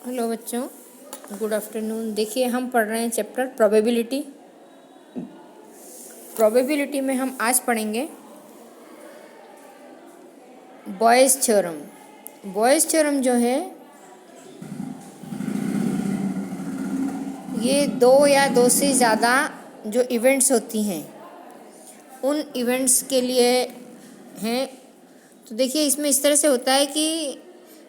Hello बच्चों, good afternoon. देखिए, हम पढ़ रहे हैं चैप्टर प्रोबेबिलिटी। प्रोबेबिलिटी में हम आज पढ़ेंगे बॉयज़ थ्योरम। बॉयज़ थ्योरम जो है ये दो या दो से ज़्यादा जो इवेंट्स होती हैं उन इवेंट्स के लिए हैं। तो देखिए, इसमें इस तरह से होता है कि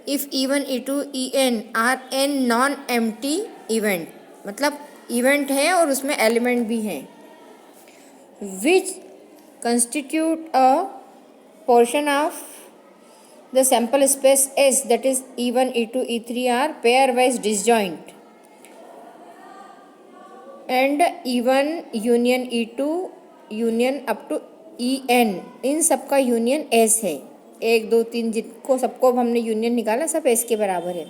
if E1 E2 En are n non empty event, मतलब इवेंट है और उसमें एलिमेंट भी हैं, which constitute a portion of the sample space S, that is E1 E2 E3 are pairwise disjoint, and E1 union E2 union up to En, इन सब का union S है। 1 2 3 जिनको सबको हमने यूनियन निकाला, सब S के बराबर है।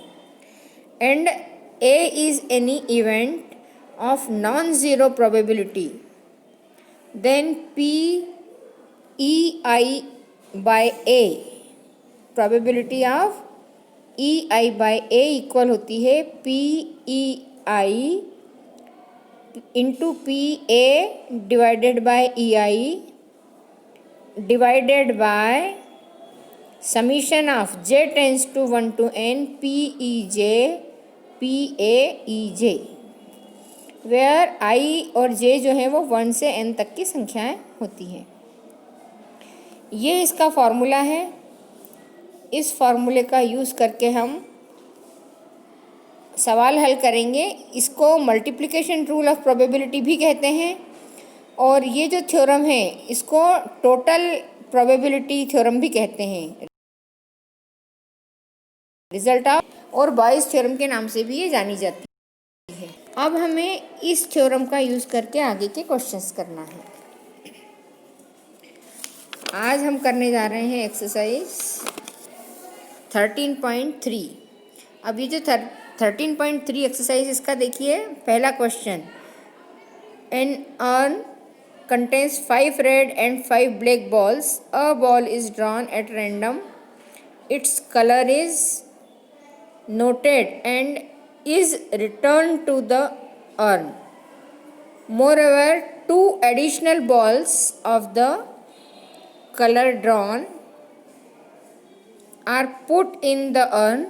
And A is any event of non-zero probability, then P E I by A, probability of E I by A equal होती है P E I into P A divided by E I divided by summation of J tends to 1 to N P E J P A E J, where I और J जो है वो 1 से N तक की संख्याएं होती हैं। ये इसका फॉर्मूला है। इस फॉर्मूले का यूज़ करके हम सवाल हल करेंगे। इसको मल्टीप्लिकेशन रूल ऑफ प्रोबेबिलिटी भी कहते हैं, और ये जो थ्योरम है इसको टोटल प्रोबेबिलिटी थ्योरम भी कहते हैं, रिजल्ट ऑफ, और बॉयज़ थ्योरम के नाम से भी ये जानी जाती है। अब हमें इस थ्योरम का यूज़ करके आगे के क्वेश्चंस करना है। आज हम करने जा रहे हैं एक्सरसाइज 13.3। अब ये जो 13.3 एक्सरसाइज, इसका देखिए पहला question, an urn contains 5 red and 5 black balls. A ball is drawn at random. Its color is noted and is returned to the urn. Moreover, 2 additional balls of the color drawn are put in the urn,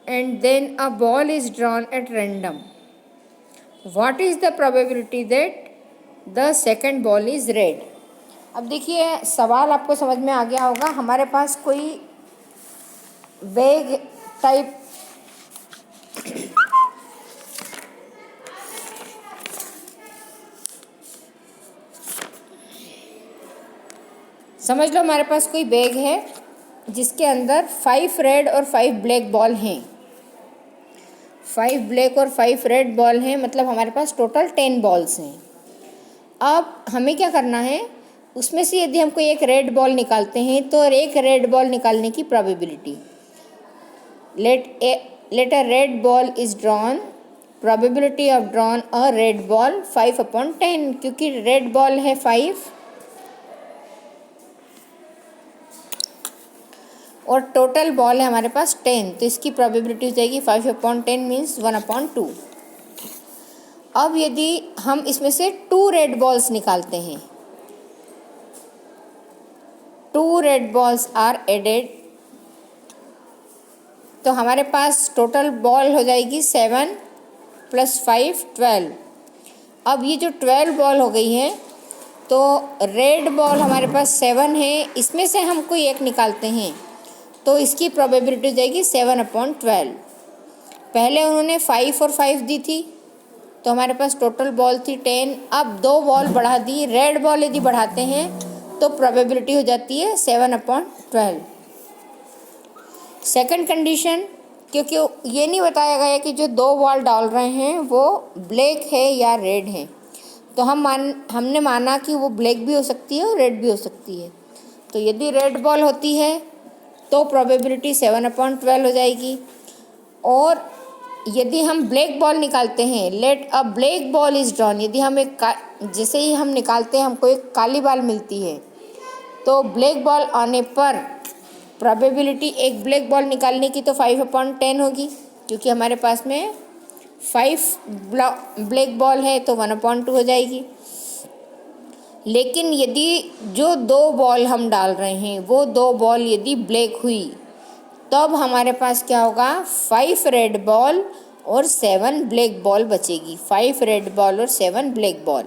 and then a ball is drawn at random. What is the probability that the second ball is red? अब देखिए, सवाल आपको समझ में आ गया होगा। हमारे पास कोई बैग टाइप समझ लो, हमारे पास कोई बैग है जिसके अंदर 5 रेड और 5 ब्लैक बॉल हैं। 5 ब्लैक और 5 रेड बॉल हैं, मतलब हमारे पास टोटल 10 बॉल्स हैं। अब हमें क्या करना है, उसमें से यदि हम कोई एक रेड बॉल निकालते हैं तो एक रेड बॉल निकालने की probability, let a red ball is drawn, probability of drawn a red ball 5/10, क्योंकि रेड बॉल है 5 और टोटल बॉल है हमारे पास 10, तो इसकी प्रोबेबिलिटी हो जाएगी 5/10 मीन्स 1/2। अब यदि हम इसमें से 2 रेड बॉल्स निकालते हैं, 2 रेड बॉल्स आर एडेड, तो हमारे पास टोटल बॉल हो जाएगी 7 + 5 12। अब ये जो 12 बॉल हो गई है, तो रेड बॉल हमारे पास 7 है, इसमें से हम कोई एक निकालते हैं तो इसकी प्रोबेबिलिटी हो जाएगी 7/12। पहले उन्होंने 5 और 5 दी थी, तो हमारे पास टोटल बॉल थी 10। अब 2 बॉल बढ़ा दी, रेड बॉल यदि बढ़ाते हैं तो प्रोबेबिलिटी हो जाती है 7/12। सेकंड कंडीशन, क्योंकि ये नहीं बताया गया कि जो 2 बॉल डाल रहे हैं वो ब्लैक है या रेड है, तो हमने माना कि वो ब्लैक भी हो सकती है और रेड भी हो सकती है। तो यदि रेड बॉल होती है तो प्रोबेबिलिटी 7/12 हो जाएगी, और यदि हम ब्लैक बॉल निकालते हैं, let a black ball is drawn, यदि हम जैसे ही हम निकालते हैं हमको एक काली बॉल मिलती है, तो ब्लैक बॉल आने पर प्रोबेबिलिटी एक ब्लैक बॉल निकालने की तो 5/10 होगी, क्योंकि हमारे पास में 5 ब्लैक बॉल है तो 1/2 हो जाएगी। लेकिन यदि जो 2 बॉल हम डाल रहे हैं वो 2 बॉल यदि ब्लैक हुई तब हमारे पास क्या होगा, 5 रेड बॉल और 7 ब्लैक बॉल बचेगी। 5 रेड बॉल और 7 ब्लैक बॉल।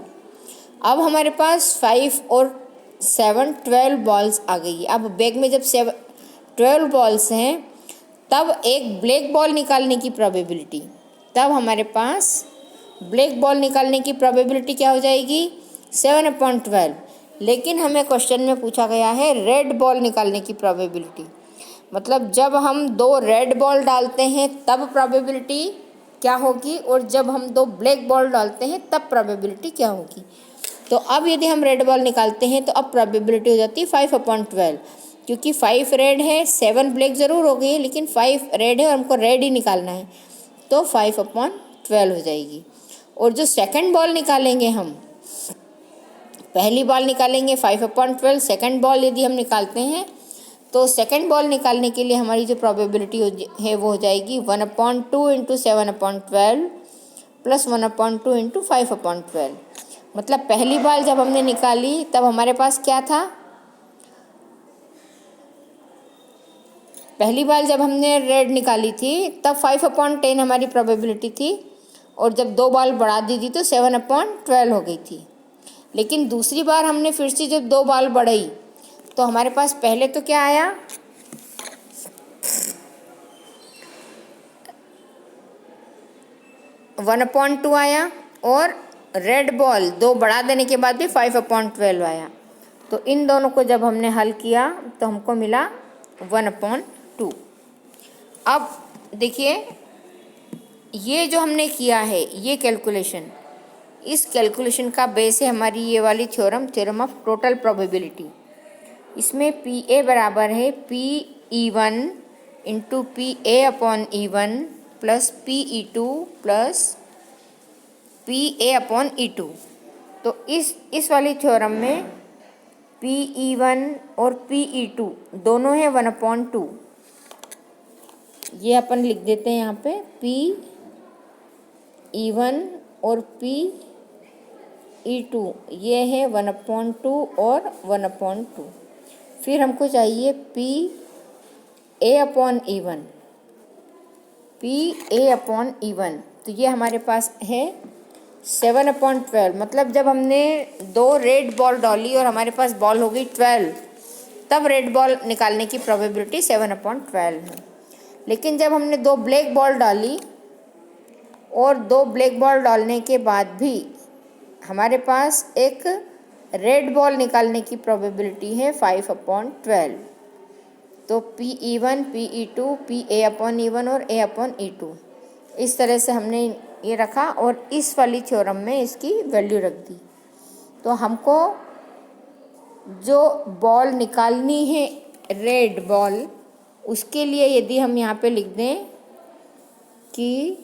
अब हमारे पास 5 और 7 12 बॉल्स आ गई। अब बैग में जब 12 बॉल्स हैं तब एक ब्लैक बॉल निकालने की प्रोबेबिलिटी, तब हमारे पास ब्लैक बॉल निकालने की प्रोबेबिलिटी क्या हो जाएगी, 7/12। लेकिन हमें क्वेश्चन में पूछा गया है रेड बॉल निकालने की प्रोबेबिलिटी, मतलब जब हम 2 रेड बॉल डालते हैं तब प्रोबेबिलिटी क्या होगी और जब हम 2 ब्लैक बॉल डालते हैं तब प्रोबेबिलिटी क्या होगी। तो अब यदि हम रेड बॉल निकालते हैं तो अब प्रोबेबिलिटी हो जाती है 5/12, क्योंकि 5 रेड है 7 ब्लैक ज़रूर हो गई है लेकिन 5 रेड है और हमको रेड ही निकालना है, तो 5/12 हो जाएगी। और जो सेकंड बॉल निकालेंगे हम, पहली बॉल निकालेंगे 5/12, सेकंड बॉल यदि हम निकालते हैं तो सेकंड बॉल निकालने के लिए हमारी जो प्रोबेबिलिटी है वो हो जाएगी 1/2 इंटू 7/12 प्लस 1/2 इंटू 5/12। मतलब पहली बॉल जब हमने निकाली तब हमारे पास क्या था, पहली बार जब हमने रेड निकाली थी तब 5/10 हमारी प्रोबेबिलिटी थी और जब 2 बॉल बढ़ा दी थी तो 7/12 हो गई थी। लेकिन दूसरी बार हमने फिर से जब 2 बॉल बढ़ाई तो हमारे पास पहले तो क्या आया, 1/2 आया और रेड बॉल 2 बढ़ा देने के बाद भी 5/12 आया। तो इन दोनों को जब हमने हल किया तो हमको मिला 1/2। अब देखिए ये जो हमने किया है ये कैलकुलेशन, इस कैलकुलेशन का बेस है हमारी ये वाली थ्योरम ऑफ टोटल प्रोबेबिलिटी। इसमें PA बराबर है PE1 into PA/E1 plus PE2 plus PA/E2। तो इस वाली थ्योरम में PE1 और PE2 दोनों हैं 1/2। ये अपन लिख देते हैं यहाँ पे PE1 और PE2 ये है 1/2 और 1/2। फिर हमको चाहिए PA/E1, PA/E1 तो ये हमारे पास है 7/12। मतलब जब हमने 2 रेड बॉल डाली और हमारे पास बॉल हो गई 12 तब रेड बॉल निकालने की प्रोबेबिलिटी 7/12 है। लेकिन जब हमने 2 ब्लैक बॉल डाली और 2 ब्लैक बॉल डालने के बाद भी हमारे पास एक रेड बॉल निकालने की प्रोबेबिलिटी है 5/12। तो PE1, PE2, PA/E1 और A/E2 इस तरह से हमने ये रखा और इस वाली थ्योरम में इसकी वैल्यू रख दी। तो हमको जो बॉल निकालनी है रेड बॉल, उसके लिए यदि हम यहाँ पे लिख दें कि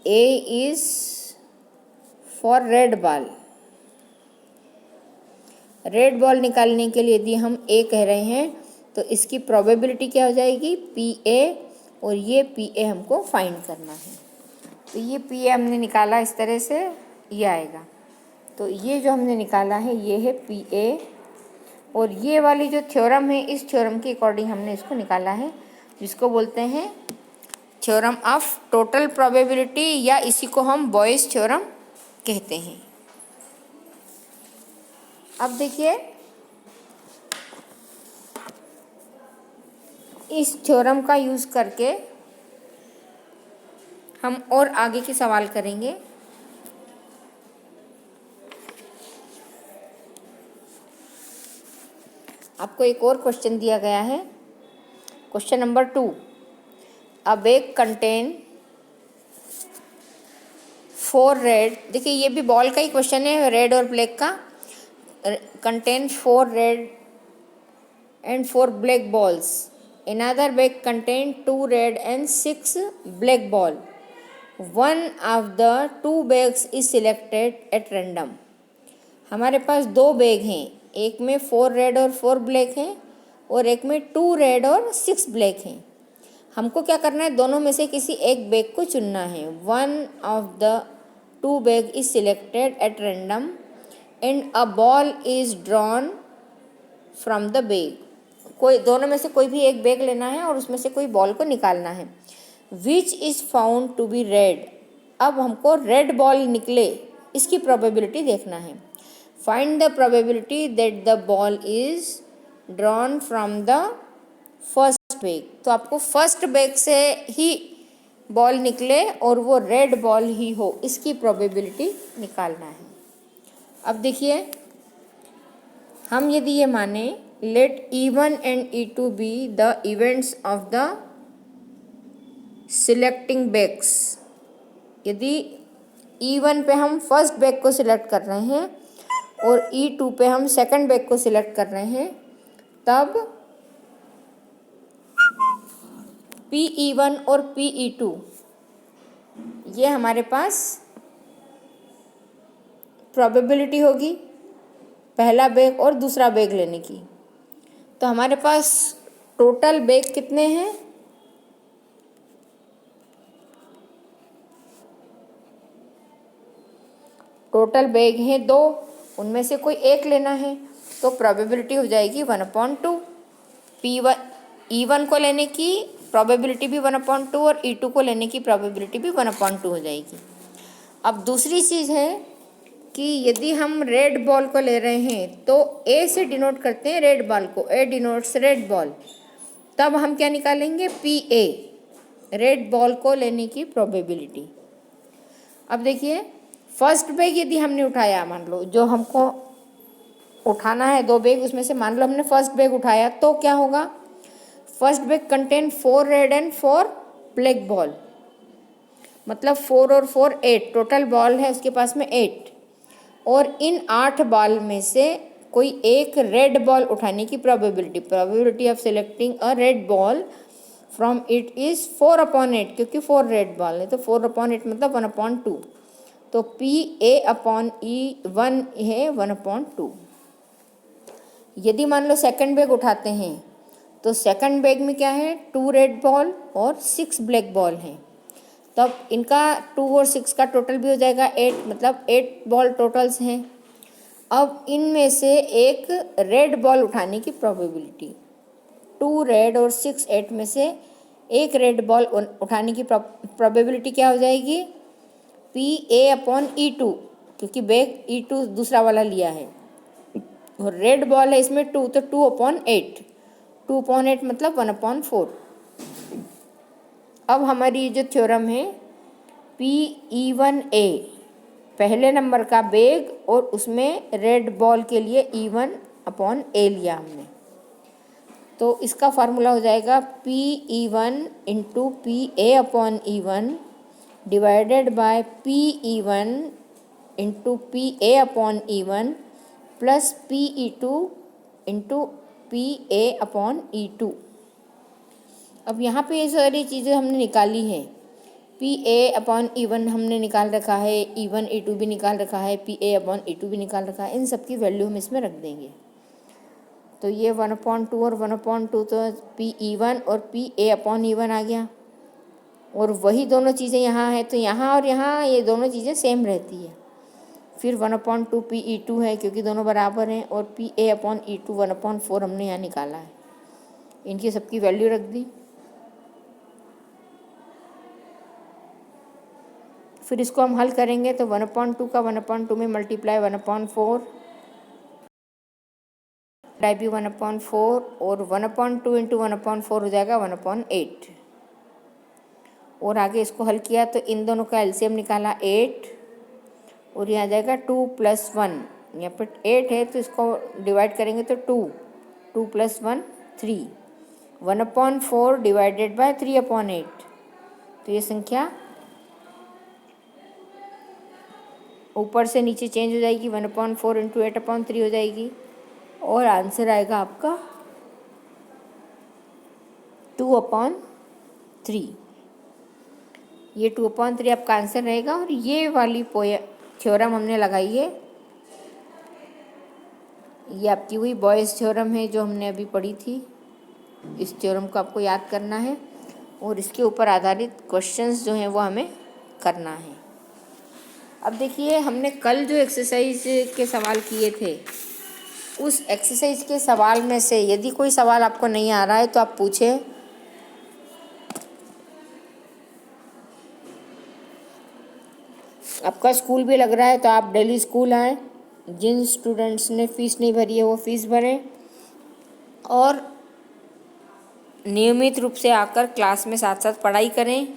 A is for red ball, red ball निकालने के लिए यदि हम A कह रहे हैं तो इसकी प्रोबेबिलिटी क्या हो जाएगी PA, और ये PA हमको फाइंड करना है। तो ये PA हमने निकाला इस तरह से, ये आएगा। तो ये जो हमने निकाला है ये है PA, और ये वाली जो थ्योरम है इस थ्योरम के अकॉर्डिंग हमने इसको निकाला है, जिसको बोलते हैं थ्योरम ऑफ टोटल प्रोबेबिलिटी, या इसी को हम बॉयस थ्योरम कहते हैं। अब देखिए इस थ्योरम का यूज़ करके हम और आगे के सवाल करेंगे। आपको एक और क्वेश्चन दिया गया है, क्वेश्चन नंबर 2। अ बैग कंटेन 4 रेड, देखिए ये भी बॉल का ही क्वेश्चन है, रेड और ब्लैक का। Contain 4 red and 4 black balls. Another bag contain 2 red and 6 black ball. One of the 2 bags is selected at random. हमारे पास 2 बैग हैं, एक में 4 रेड और 4 ब्लैक हैं और एक में 2 रेड और 6 ब्लैक हैं। हमको क्या करना है, दोनों में से किसी एक बैग को चुनना है। One of the two bag is selected at random and a ball is drawn from the bag. कोई दोनों में से कोई भी एक बैग लेना है और उसमें से कोई बॉल को निकालना है। Which is found to be red. अब हमको रेड बॉल निकले इसकी प्रोबेबिलिटी देखना है। Find the probability that the ball is drawn from the first bag. तो आपको फर्स्ट बैग से ही बॉल निकले और वो रेड बॉल ही हो, इसकी प्रोबेबिलिटी निकालना है। अब देखिए, हम यदि ये माने let E1 and E2 be the events of the selecting bags. यदि E1 पे हम फर्स्ट बैग को सिलेक्ट कर रहे हैं और E2 पे हम सेकंड बैग को सिलेक्ट कर रहे हैं, तब PE1 और PE2 ये हमारे पास प्रोबेबिलिटी होगी पहला बैग और दूसरा बैग लेने की। तो हमारे पास टोटल बैग कितने हैं, टोटल बैग हैं 2, उनमें से कोई एक लेना है। तो प्रोबेबिलिटी हो जाएगी 1/2। E1 को लेने की प्रोबेबिलिटी भी 1/2 और E2 को लेने की प्रोबेबिलिटी भी 1/2 हो जाएगी। अब दूसरी चीज़ है कि यदि हम रेड बॉल को ले रहे हैं तो A से डिनोट करते हैं रेड बॉल को, A डिनोट्स रेड बॉल। तब हम क्या निकालेंगे, PA, रेड बॉल को लेने की प्रोबेबिलिटी। अब देखिए, फर्स्ट बैग यदि हमने उठाया, मान लो जो हमको उठाना है 2 बैग, उसमें से मान लो हमने फर्स्ट बैग उठाया, तो क्या होगा, first bag contain 4 red and 4 black ball, मतलब 4 और 4 8, टोटल बॉल है उसके पास में 8। और इन 8 बॉल में से कोई एक रेड बॉल उठाने की probability of selecting a red ball from it is 4/8, क्योंकि 4 रेड बॉल है तो 4/8 मतलब 1/2। तो PA/E1 है 1/2। यदि मान लो सेकंड बैग उठाते हैं तो सेकंड बैग में क्या है, 2 रेड बॉल और 6 ब्लैक बॉल हैं। तब इनका 2 और 6 का टोटल भी हो जाएगा 8, मतलब 8 बॉल टोटल्स हैं। अब इनमें से एक रेड बॉल उठाने की प्रोबेबिलिटी, 2 रेड और 6 8 में से एक रेड बॉल उठाने की प्रोबेबिलिटी क्या हो जाएगी, PA/E2, क्योंकि बैग E2 दूसरा वाला लिया है और रेड बॉल है इसमें 2, तो 2/8, 2/8 मतलब 1/4। अब हमारी जो थ्योरम है, PE1A, पहले नंबर का बैग और उसमें रेड बॉल के लिए E1/A लिया हमने, तो इसका फार्मूला हो जाएगा PE1 × PA/E1 divided by PE1 × PA/E1 plus PE2 × PA/E2। अब यहाँ पे ये सारी चीज़ें हमने निकाली हैं। PA/E1 हमने निकाल रखा है, E1 E2 भी निकाल रखा है, PA/E2 भी निकाल रखा है। इन सब की वैल्यू हम इसमें रख देंगे। तो ये 1/2 और 1/2 तो PE1 और PA/E1 आ गया। और वही दोनों चीज़ें यहाँ हैं, तो यहाँ और यहाँ ये दोनों चीज़ें सेम रहती है। फिर 1/2 PE2 है क्योंकि दोनों बराबर हैं, और PA/E2 1/4 हमने यहाँ निकाला है। इनकी सबकी वैल्यू रख दी। फिर इसको हम हल करेंगे तो 1/2 का 1/2 में मल्टीप्लाई 1/4 भी 1/4 और 1/2 × 1/4 हो जाएगा 1/8। और आगे इसको हल किया तो इन दोनों का एलसीएम निकाला 8, और यहाँ आ जाएगा 2 + 1, यहाँ पर 8 है तो इसको डिवाइड करेंगे तो 2 + 1 3, 1/4 डिवाइडेड बाय 3/8। तो ये संख्या ऊपर से नीचे चेंज हो जाएगी, 1/4 × 8/3 हो जाएगी, और आंसर आएगा आपका 2/3। ये 2/3 आपका आंसर रहेगा। और ये वाली थ्योरम हमने लगाई है, ये आपकी हुई बॉयज़ थ्योरम है जो हमने अभी पढ़ी थी। इस थ्योरम को आपको याद करना है और इसके ऊपर आधारित क्वेश्चंस जो हैं वो हमें करना है। अब देखिए, हमने कल जो एक्सरसाइज के सवाल किए थे, उस एक्सरसाइज के सवाल में से यदि कोई सवाल आपको नहीं आ रहा है तो आप पूछें। आपका स्कूल भी लग रहा है तो आप डेली स्कूल आएँ। जिन स्टूडेंट्स ने फ़ीस नहीं भरी है वो फ़ीस भरें और नियमित रूप से आकर क्लास में साथ साथ पढ़ाई करें।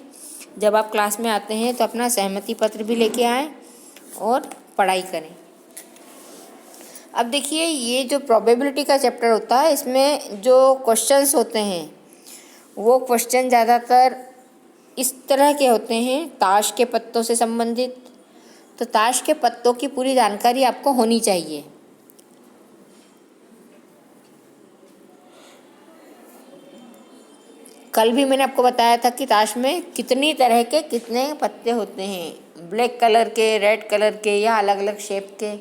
जब आप क्लास में आते हैं तो अपना सहमति पत्र भी लेके आएँ और पढ़ाई करें। अब देखिए, ये जो प्रोबेबिलिटी का चैप्टर होता है, इसमें जो क्वेश्चंस होते हैं वो क्वेश्चन ज़्यादातर इस तरह के होते हैं, ताश के पत्तों से संबंधित। तो ताश के पत्तों की पूरी जानकारी आपको होनी चाहिए। कल भी मैंने आपको बताया था कि ताश में कितनी तरह के कितने पत्ते होते हैं, ब्लैक कलर के, रेड कलर के या अलग अलग शेप के,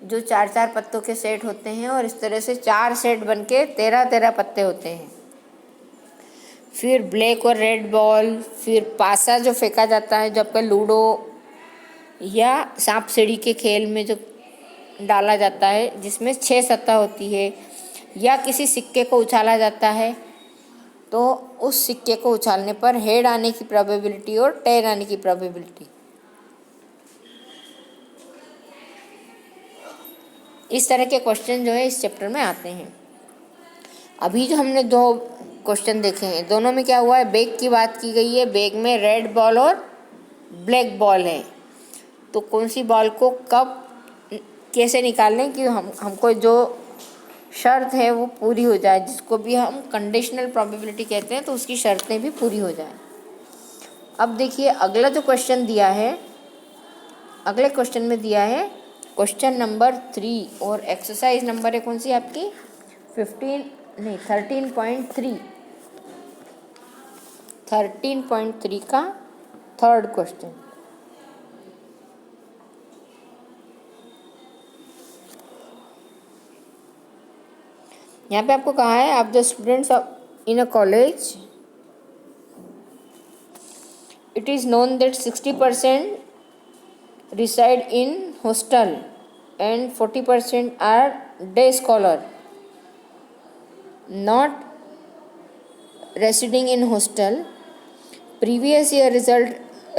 जो 4-4 पत्तों के सेट होते हैं और इस तरह से 4 सेट बन के 13-13 पत्ते होते हैं। फिर ब्लैक और रेड बॉल, फिर पासा जो फेंका जाता है, जो आपका लूडो या सांप सीढ़ी के खेल में जो डाला जाता है, जिसमें 6 सतह होती है, या किसी सिक्के को उछाला जाता है तो उस सिक्के को उछालने पर हेड आने की प्रोबेबिलिटी और टेल आने की प्रोबेबिलिटी, इस तरह के क्वेश्चन जो है इस चैप्टर में आते हैं। अभी जो हमने 2 क्वेश्चन देखे हैं, दोनों में क्या हुआ है, बैग की बात की गई है। बैग में रेड बॉल और ब्लैक बॉल है, तो कौन सी बॉल को कब कैसे निकालें कि हमको जो शर्त है वो पूरी हो जाए, जिसको भी हम कंडीशनल प्रोबेबिलिटी कहते हैं, तो उसकी शर्तें भी पूरी हो जाए। अब देखिए, अगला जो क्वेश्चन दिया है, अगले क्वेश्चन में दिया है क्वेश्चन नंबर 3 और एक्सरसाइज नंबर है कौन सी आपकी 13.3 का थर्ड क्वेश्चन। यहाँ पे आपको कहा है, आप the students in a college, it is known that 60% reside in hostel and 40% are day scholar. Not residing in hostel, previous year result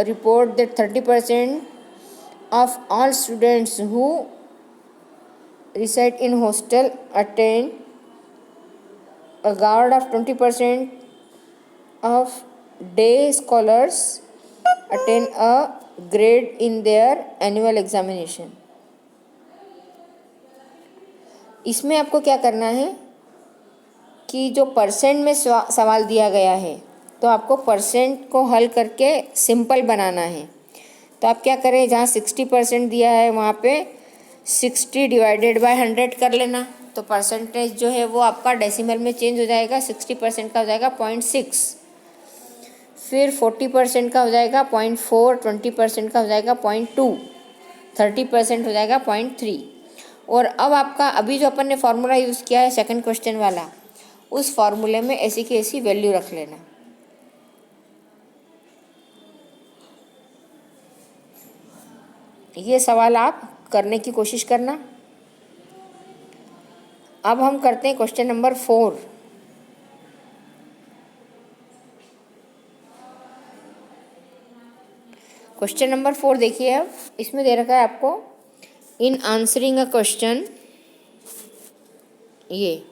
report that 30% of all students who reside in hostel attain a guard of 20% of day scholars attain a grade in their annual examination. इसमें आपको क्या करना है कि जो percent में सवाल दिया गया है, तो आपको परसेंट को हल करके सिंपल बनाना है। तो आप क्या करें, जहाँ 60% दिया है वहाँ पे 60 डिवाइडेड बाय 100 कर लेना, तो परसेंटेज जो है वो आपका डेसिमल में चेंज हो जाएगा। 60% का हो जाएगा 0.6, फिर 40% का हो जाएगा 0.4, 20% का हो जाएगा 0.2, 30% हो जाएगा 0.3। और अब आपका अभी जो अपन ने फार्मूला यूज़ किया है सेकंड क्वेश्चन वाला, उस फार्मूले में ऐसी की ऐसी वैल्यू रख लेना। ये सवाल आप करने की कोशिश करना। अब हम करते हैं क्वेश्चन नंबर 4। क्वेश्चन नंबर 4 देखिए, अब इसमें दे रखा है आपको, इन आंसरिंग अ क्वेश्चन, ये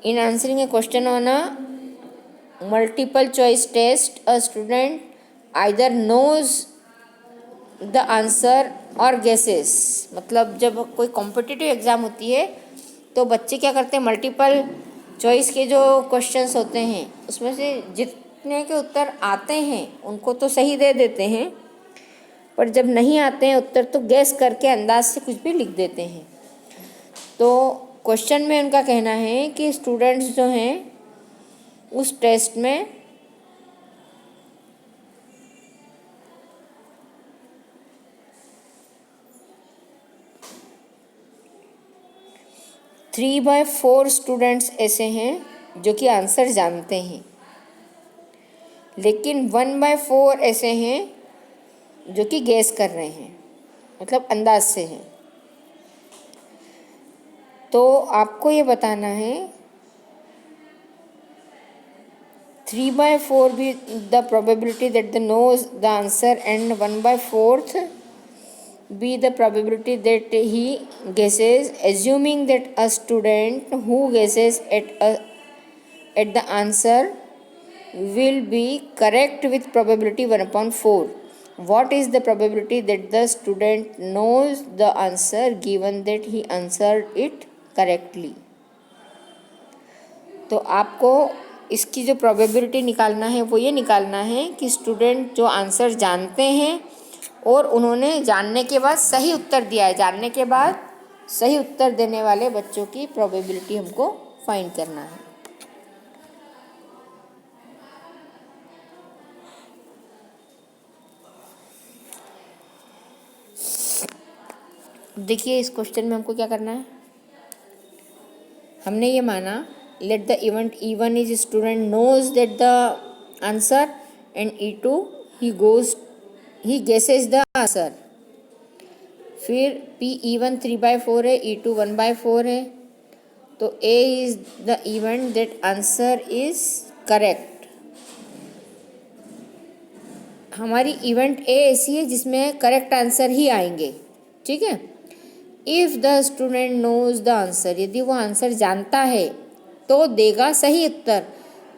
in answering a question on a multiple choice test a student either knows the answer और गेसेस। मतलब जब कोई कॉम्पिटिटिव एग्ज़ाम होती है तो बच्चे क्या करते हैं, मल्टीपल चॉइस के जो क्वेश्चंस होते हैं उसमें से जितने के उत्तर आते हैं उनको तो सही दे देते हैं, पर जब नहीं आते हैं उत्तर तो गैस करके अंदाज से कुछ भी लिख देते हैं। तो क्वेश्चन में उनका कहना है कि स्टूडेंट्स जो हैं उस टेस्ट में 3/4 स्टूडेंट्स ऐसे हैं जो कि आंसर जानते हैं, लेकिन 1/4 ऐसे हैं जो कि गेस कर रहे हैं, मतलब अंदाज से हैं। तो आपको ये बताना है 3/4 be the probability that the knows the answer and 1/4 be the probability that he guesses, assuming that a student who guesses at the answer will be correct with probability 1/4. What is the probability that the student knows the answer given that he answered it correctly? तो आपको इसकी जो probability निकालना है वो ये निकालना है कि स्टूडेंट जो आंसर जानते हैं और उन्होंने जानने के बाद सही उत्तर दिया है, जानने के बाद सही उत्तर देने वाले बच्चों की प्रोबेबिलिटी हमको फाइंड करना है। देखिए इस क्वेश्चन में हमको क्या करना है। हमने ये माना let the event E1 is student knows that the answer and E2 he guesses the answer। फिर P E1 3/4 है, E2 1/4 है, तो A is the event that answer is correct। हमारी इवेंट A ऐसी है जिसमें करेक्ट आंसर ही आएंगे, ठीक है। If the student knows the answer, यदि वो आंसर जानता है तो देगा सही उत्तर।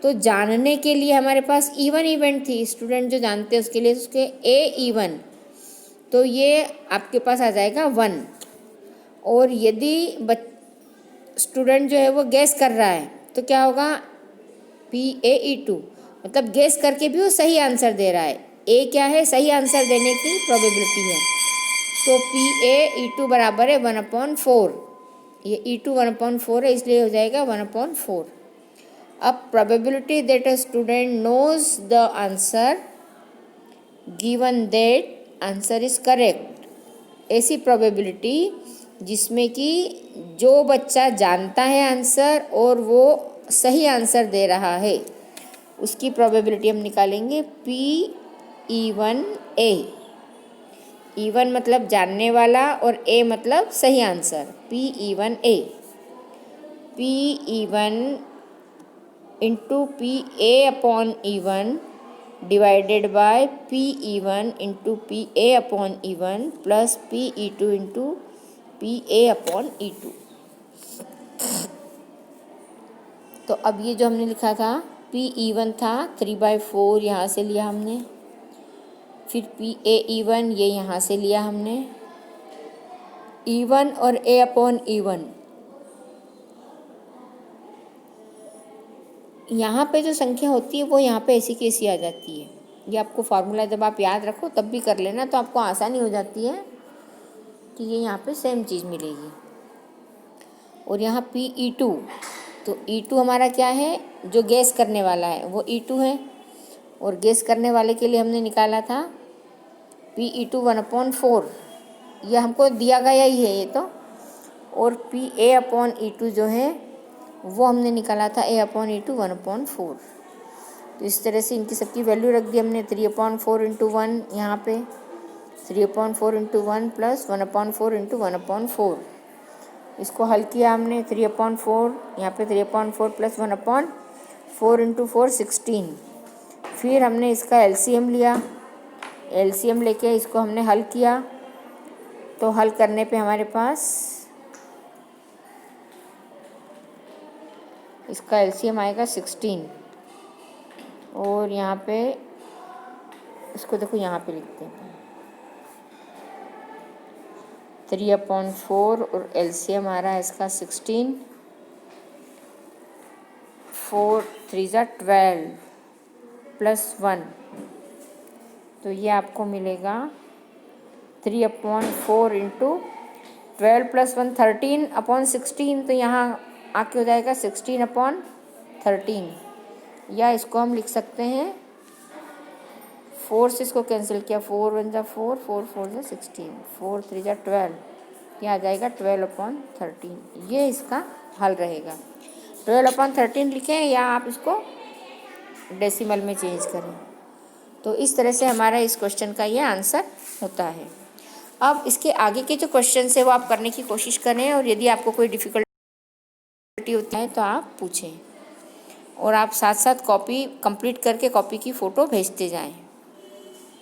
तो जानने के लिए हमारे पास E1 इवेंट थी, स्टूडेंट जो जानते हैं उसके लिए उसके A E1, तो ये आपके पास आ जाएगा 1। और यदि स्टूडेंट जो है वो गैस कर रहा है तो क्या होगा PA E2, मतलब गैस करके भी वो सही आंसर दे रहा है। A क्या है, सही आंसर देने की प्रोबेबिलिटी है, तो PA E2 बराबर है 1/4। ये E2 1/4 है, इसलिए हो जाएगा 1/4। अब probability that a student knows the answer given that answer is correct, ऐसी प्रोबेबिलिटी जिसमें कि जो बच्चा जानता है आंसर और वो सही आंसर दे रहा है, उसकी प्रोबेबिलिटी हम निकालेंगे PE1A। E1 मतलब जानने वाला और A मतलब सही answer, PE1A। PE1 into PA/E1 divided by PE1 into PA/E1 plus PE2 into PA/E2। तो अब ये जो हमने लिखा था PE1 था 3/4, यहाँ से लिया हमने, फिर PA/E1 ये यहाँ से लिया हमने, E1 और A/E1। यहाँ पे जो संख्या होती है वो यहाँ पे ऐसी कैसी आ जाती है। ये आपको फार्मूला जब आप याद रखो तब भी कर लेना, तो आपको आसानी हो जाती है कि ये यहाँ पे सेम चीज़ मिलेगी। और यहाँ PE2, तो E2 हमारा क्या है, जो गैस करने वाला है वो E2 है, और गैस करने वाले के लिए हमने निकाला था PE2 1/4, यह हमको दिया गया ही है ये तो। और PA/E2 जो है वो हमने निकाला था A/E2 1/4। तो इस तरह से इनकी सबकी वैल्यू रख दी हमने, 3/4 इंटू 1 यहाँ पे, 3/4 इंटू 1 प्लस 1/4 इंटू 1/4। इसको हल किया हमने, 3/4 यहाँ पे 3/4 प्लस 1/4 इंटू 4 16। फिर हमने इसका LCM लिया, LCM लेके इसको हमने हल किया, तो हल करने पे हमारे पास इसका LCM आएगा 16। और यहाँ पे इसको देखो, यहाँ पे लिखते हैं 3/4 और LCM आ रहा है इसका 16, 4 3 12 प्लस 1, तो ये आपको मिलेगा 3/4 इंटू 12 प्लस 1 13/16, तो यहाँ आके हो जाएगा 16/13। या इसको हम लिख सकते हैं 4 से इसको कैंसिल किया, 4 1 4, 4 4 16, 4 3 12, ये आ जाएगा 12/13। ये इसका हल रहेगा। 12/13 लिखें या आप इसको डेसिमल में चेंज करें। तो इस तरह से हमारा इस क्वेश्चन का ये आंसर होता है। अब इसके आगे के जो क्वेश्चन है वो आप करने की कोशिश करें, और यदि आपको कोई डिफ़िकल्टी होती है तो आप पूछें, और आप साथ साथ कॉपी कंप्लीट करके कॉपी की फ़ोटो भेजते जाएं।